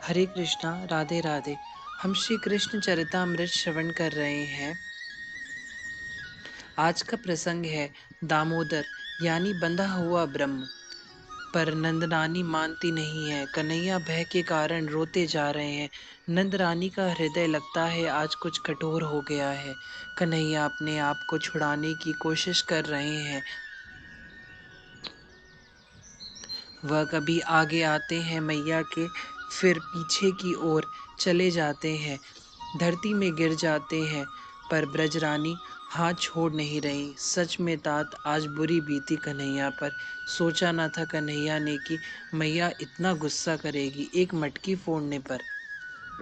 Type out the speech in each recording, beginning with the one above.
हरे कृष्णा, राधे राधे। हम श्री कृष्ण चरितामृत श्रवण कर रहे हैं। आज का प्रसंग है दामोदर यानी बंधा हुआ ब्रह्म। पर नंदरानी मानती नहीं है। कन्हैया भय के कारण रोते जा रहे हैं। नंदरानी का हृदय लगता है आज कुछ कठोर हो गया है। कन्हैया अपने आप को छुड़ाने की कोशिश कर रहे हैं। वह कभी आगे आते हैं मैया के, फिर पीछे की ओर चले जाते हैं, धरती में गिर जाते हैं। पर ब्रजरानी हाथ छोड़ नहीं रही। सच में तात आज बुरी बीती कन्हैया पर। सोचा न था कन्हैया ने कि मैया इतना गुस्सा करेगी एक मटकी फोड़ने पर।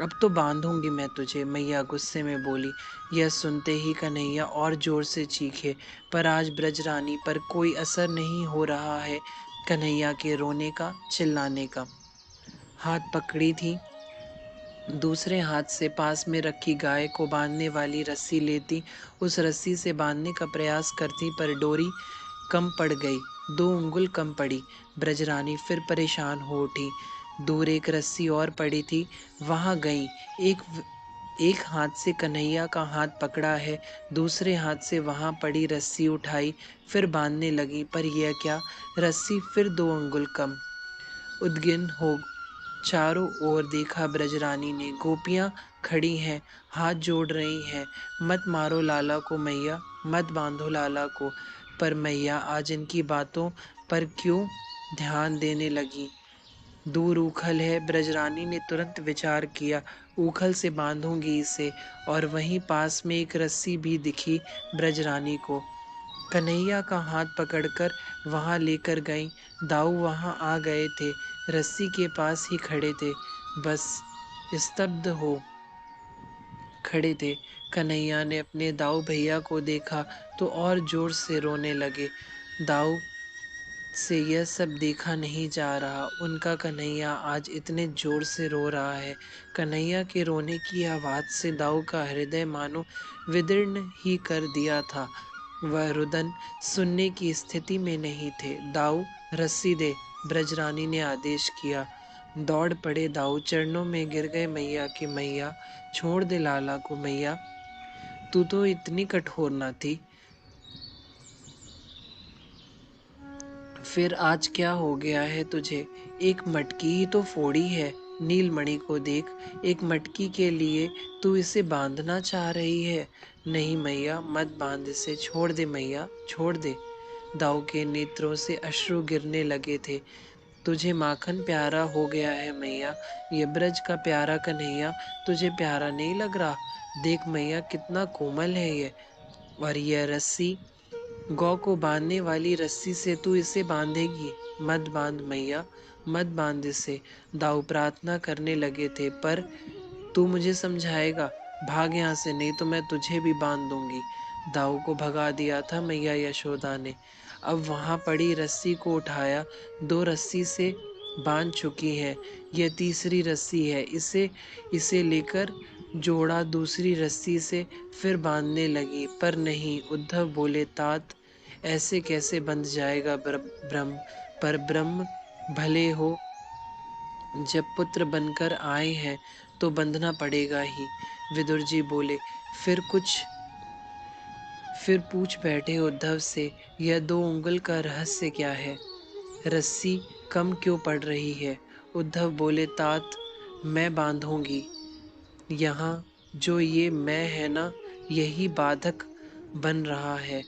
अब तो बांधूंगी मैं तुझे, मैया गुस्से में बोली। यह सुनते ही कन्हैया और जोर से चीखे। पर आज ब्रजरानी पर कोई असर नहीं हो रहा है कन्हैया के रोने का, चिल्लाने का। हाथ पकड़ी थी, दूसरे हाथ से पास में रखी गाय को बांधने वाली रस्सी लेती, उस रस्सी से बांधने का प्रयास करती, पर डोरी कम पड़ गई। 2 उंगल कम पड़ी। ब्रजरानी फिर परेशान हो उठी। दूर एक रस्सी और पड़ी थी, वहां गई। एक एक हाथ से कन्हैया का हाथ पकड़ा है, दूसरे हाथ से वहां पड़ी रस्सी उठाई, फिर बांधने लगी। पर यह क्या, रस्सी फिर 2 अंगुल कम। उद्गिन हो चारों ओर देखा ब्रजरानी ने। गोपियां खड़ी हैं, हाथ जोड़ रही हैं। मत मारो लाला को मैया, मत बांधो लाला को। पर मैया आज इनकी बातों पर क्यों ध्यान देने लगी। दूर उखल है। ब्रजरानी ने तुरंत विचार किया, उखल से बांधूंगी इसे। और वहीं पास में एक रस्सी भी दिखी ब्रजरानी को। कन्हैया का हाथ पकड़कर वहां लेकर गई। दाऊ वहां आ गए थे, रस्सी के पास ही खड़े थे, बस स्तब्ध हो खड़े थे। कन्हैया ने अपने दाऊ भैया को देखा तो और जोर से रोने लगे। दाऊ से यह सब देखा नहीं जा रहा, उनका कन्हैया आज इतने जोर से रो रहा है। कन्हैया के रोने की आवाज से दाऊ का हृदय मानो विदीर्ण ही कर दिया था। वह रुदन सुनने की स्थिति में नहीं थे। दाऊ रस्सी दे, ब्रजरानी ने आदेश किया। दौड़ पड़े दाऊ, चरणों में गिर गए मैया कि मैया छोड़ दे लाला को मैया, तू तो इतनी कठोर ना थी। फिर आज क्या हो गया है तुझे। एक मटकी ही तो फोड़ी है। नीलमणि को देख, एक मटकी के लिए तू इसे बांधना चाह रही है। नहीं मैया, मत बांध इसे, छोड़ दे मैया, छोड़ दे। दाऊ के नेत्रों से अश्रु गिरने लगे थे। तुझे माखन प्यारा हो गया है मैया, ये ब्रज का प्यारा कन्हैया तुझे प्यारा नहीं लग रहा। देख मैया कितना कोमल है ये। और यह रस्सी, गौ को बांधने वाली रस्सी से तू इसे बांधेगी। मत बांध मैया, मत बांध इसे। दाऊ प्रार्थना करने लगे थे। पर तू मुझे समझाएगा, भाग यहाँ से, नहीं तो मैं तुझे भी बांध दूंगी। दाऊ को भगा दिया था मैया यशोदा ने। अब वहां पड़ी रस्सी को उठाया, 2 रस्सी से बांध चुकी है, यह तीसरी रस्सी है। इसे इसे लेकर जोड़ा दूसरी रस्सी से, फिर बांधने लगी। पर नहीं, उद्धव बोले, तात ऐसे कैसे बंध जाएगा ब्रह्म। पर ब्रह्म भले हो, जब पुत्र बनकर आए हैं तो बंधना पड़ेगा ही। विदुर जी बोले, फिर कुछ फिर पूछ बैठे उद्धव से, यह 2 उंगल का रहस्य क्या है, रस्सी कम क्यों पड़ रही है। उद्धव बोले, तात मैं बांधूंगी। यहाँ जो ये मैं है ना, यही बाधक बन रहा है।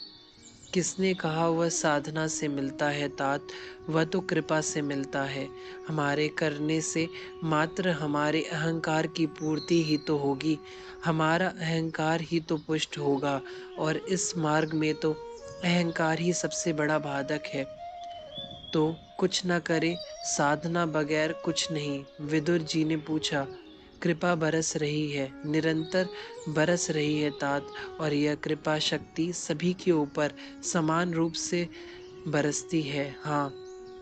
किसने कहा वह साधना से मिलता है तात, वह तो कृपा से मिलता है। हमारे करने से मात्र हमारे अहंकार की पूर्ति ही तो होगी, हमारा अहंकार ही तो पुष्ट होगा। और इस मार्ग में तो अहंकार ही सबसे बड़ा बाधक है। तो कुछ न करे, साधना बगैर कुछ नहीं। विदुर जी ने पूछा, कृपा बरस रही है, निरंतर बरस रही है तात। और यह कृपा शक्ति सभी के ऊपर समान रूप से बरसती है। हाँ,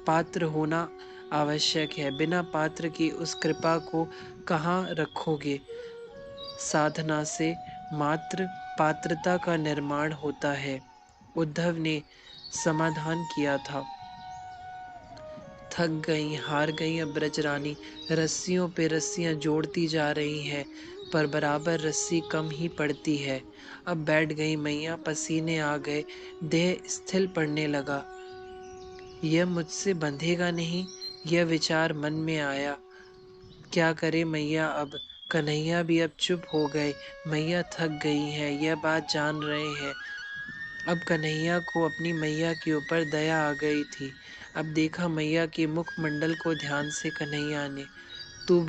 पात्र होना आवश्यक है, बिना पात्र की उस कृपा को कहाँ रखोगे। साधना से मात्र पात्रता का निर्माण होता है। उद्धव ने समाधान किया था। थक गई, हार गई। अब ब्रजरानी रस्सियों पे रस्सियां जोड़ती जा रही हैं, पर बराबर रस्सी कम ही पड़ती है। अब बैठ गई मैया, पसीने आ गए, देह स्थिर पड़ने लगा। यह मुझसे बंधेगा नहीं, यह विचार मन में आया। क्या करे मैया अब? कन्हैया भी अब चुप हो गए। मैया थक गई हैं, यह बात जान रहे हैं। अब कन्हैया को अपनी मैया के ऊपर दया आ गई थी। अब देखा मैया के मुखमंडल को ध्यान से कन्हैया ने। तू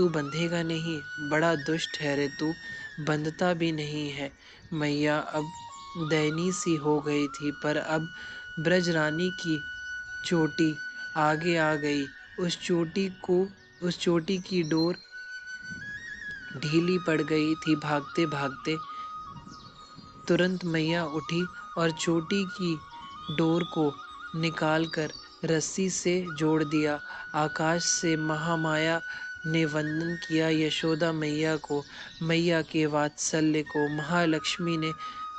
बंधेगा नहीं, बड़ा दुष्ट है रे तू, बंधता भी नहीं है। मैया अब दयनीय सी हो गई थी, पर अब ब्रजरानी की चोटी आगे आ गई। उस चोटी की डोर ढीली पड़ गई थी। भागते भागते तुरंत मैया उठी और चोटी की डोर को निकालकर रस्सी से जोड़ दिया। आकाश से महामाया ने वंदन किया यशोदा मैया को, मैया के वात्सल्य को। महालक्ष्मी ने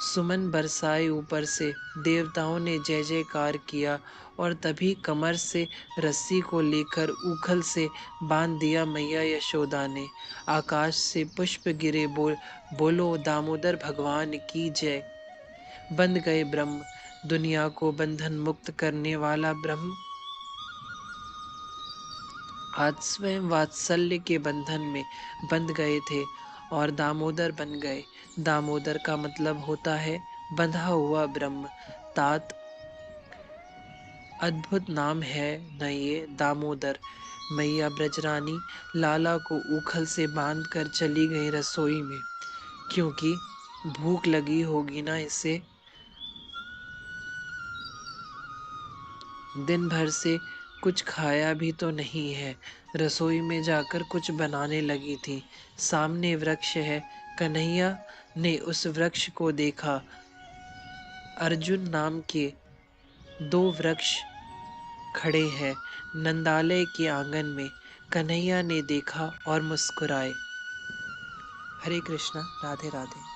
सुमन बरसाए ऊपर से, देवताओं ने जय जयकार किया, और तभी कमर से रस्सी को लेकर उखल से बांध दिया मैया यशोदा ने। आकाश से पुष्प गिरे, बोलो दामोदर भगवान की जय। बंध गए ब्रह्म, दुनिया को बंधन मुक्त करने वाला ब्रह्म आज स्वयं वात्सल्य के बंधन में बंध गए थे और दामोदर बन गए। दामोदर का मतलब होता है बंधा हुआ ब्रह्म। तात अद्भुत नाम है न ये, दामोदर। मैया ब्रजरानी लाला को उखल से बांध कर चली गई रसोई में, क्योंकि भूख लगी होगी ना इसे। दिन भर से कुछ खाया भी तो नहीं है। रसोई में जाकर कुछ बनाने लगी थी। सामने वृक्ष है, कन्हैया ने उस वृक्ष को देखा। अर्जुन नाम के 2 वृक्ष खड़े हैं नंदालय के आंगन में। कन्हैया ने देखा और मुस्कुराए। हरे कृष्णा, राधे राधे।